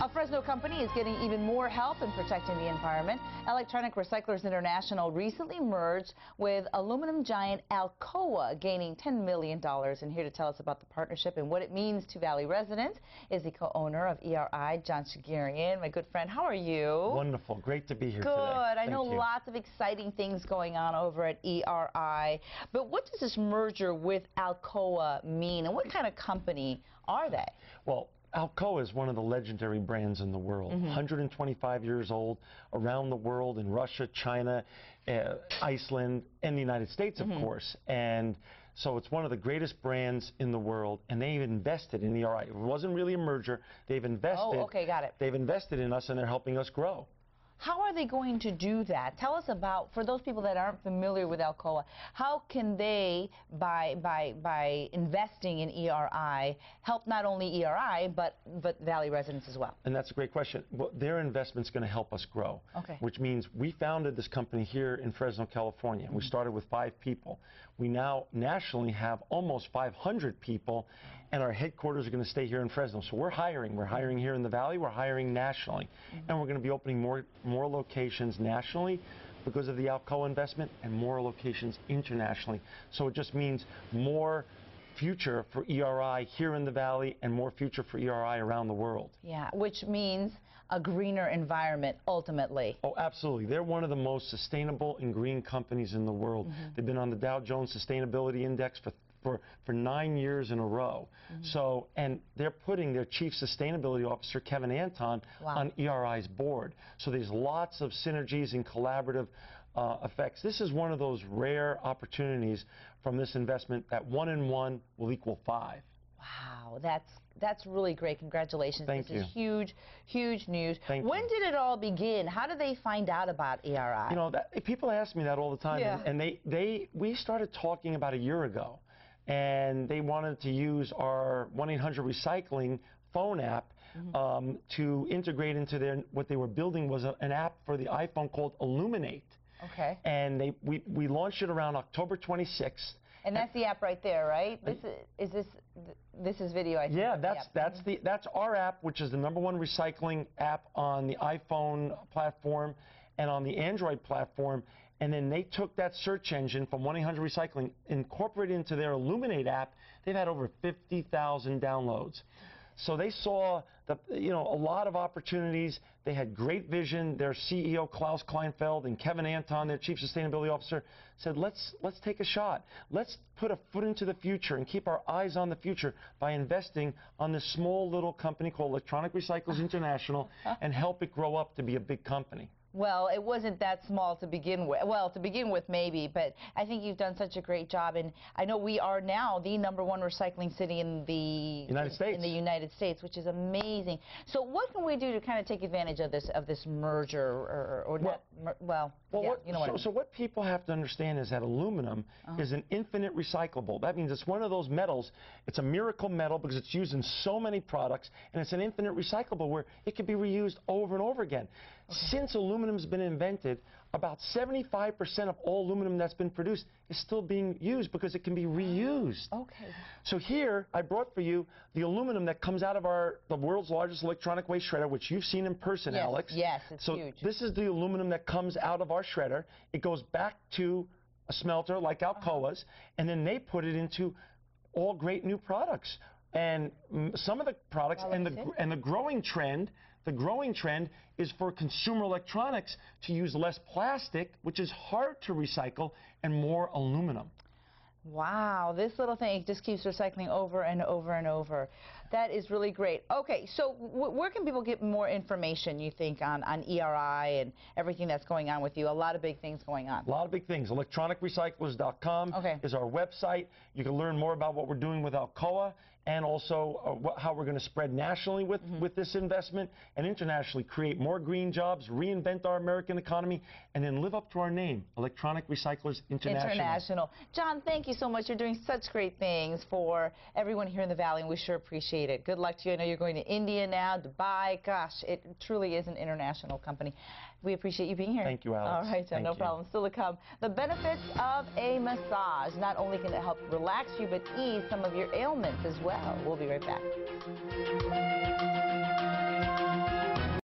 A Fresno company is getting even more help in protecting the environment. Electronic Recyclers International recently merged with aluminum giant Alcoa, gaining $10 million. And here to tell us about the partnership and what it means to Valley residents is the co-owner of ERI, John Shigerian. My good friend, how are you? Wonderful. Great to be here today. Good. I know you. Lots of exciting things going on over at ERI. But what does this merger with Alcoa mean, and what kind of company are they? Well, Alcoa is one of the legendary brands in the world. 125 years old, around the world, in Russia, China, Iceland, and the United States, of course. And so it's one of the greatest brands in the world, and they've invested in ERI. It wasn't really a merger. They've invested. Oh, okay, got it. They've invested in us, and they're helping us grow. How are they going to do that? Tell us about, for those people that aren't familiar with Alcoa, how can they, by investing in ERI, help not only ERI, but Valley residents as well? And that's a great question. Well, their investment's going to help us grow, which means we founded this company here in Fresno, California. We started with 5 people. We now nationally have almost 500 people, and our headquarters are going to stay here in Fresno. So we're hiring. We're hiring here in the Valley. We're hiring nationally. And we're going to be opening more locations nationally because of the Alcoa investment, and more locations internationally. So it just means more future for ERI here in the Valley and more future for ERI around the world. Yeah, which means a greener environment ultimately. Oh, absolutely. They're one of the most sustainable and green companies in the world. They've been on the Dow Jones Sustainability Index for 9 years in a row. So, and they're putting their Chief Sustainability Officer, Kevin Anton, on ERI's board. So there's lots of synergies and collaborative effects. This is one of those rare opportunities from this investment that 1 and 1 will equal 5. Wow, that's really great. Congratulations. Thank you. This is huge, huge news. Thank when you. did it all begin? How did they find out about ERI? You know, people ask me that all the time, and we started talking about a year ago, and they wanted to use our 1-800-Recycling phone app to integrate into their, what they were building was an app for the iPhone called Illuminate. Okay. And we launched it around October 26th. And that's the app right there, right? This is video, I think. Yeah, that's our app, which is the #1 recycling app on the iPhone platform and on the Android platform. And then they took that search engine from 1-800-Recycling, incorporated into their Illuminate app. They've had over 50,000 downloads. So they saw a lot of opportunities. They had great vision. Their CEO, Klaus Kleinfeld, and Kevin Anton, their Chief Sustainability Officer, said, let's take a shot. Let's put a foot into the future and keep our eyes on the future by investing on this small little company called Electronic Recyclers International and help it grow up to be a big company. Well, it wasn't that small to begin with. Well, to begin with, maybe, but I think you've done such a great job, and I know we are now the #1 recycling city in the United States, which is amazing. So, what can we do to kind of take advantage of this merger, So what people have to understand is that aluminum is an infinite recyclable. That means it's one of those metals. It's a miracle metal because it's used in so many products, and it's an infinite recyclable where it can be reused over and over again. Since aluminum's been invented, about 75% of all aluminum that's been produced is still being used because it can be reused. Okay. So here, I brought for you the aluminum that comes out of the world's largest electronic waste shredder, which you've seen in person, Alex. Yes, it's huge. So this is the aluminum that comes out of our shredder. It goes back to a smelter like Alcoa's, and then they put it into all great new products. And some of the products, and the growing trend is for consumer electronics to use less plastic, which is hard to recycle, and more aluminum. Wow, this little thing just keeps recycling over and over and over. That is really great. Okay, so where can people get more information, you think, on ERI and everything that's going on with you? A lot of big things going on. A lot of big things. ElectronicRecyclers.com is our website. You can learn more about what we're doing with Alcoa, and also how we're going to spread nationally with this investment, and internationally create more green jobs, reinvent our American economy, and then live up to our name, Electronic Recyclers International. John, thank you so much. You're doing such great things for everyone here in the Valley, and we sure appreciate it. Good luck to you. I know you're going to India now, Dubai. Gosh, it truly is an international company. We appreciate you being here. Thank you, Alex. All right, John, no problem. Still to come, the benefits of a massage. Not only can it help relax you, but ease some of your ailments as well. We'll be right back.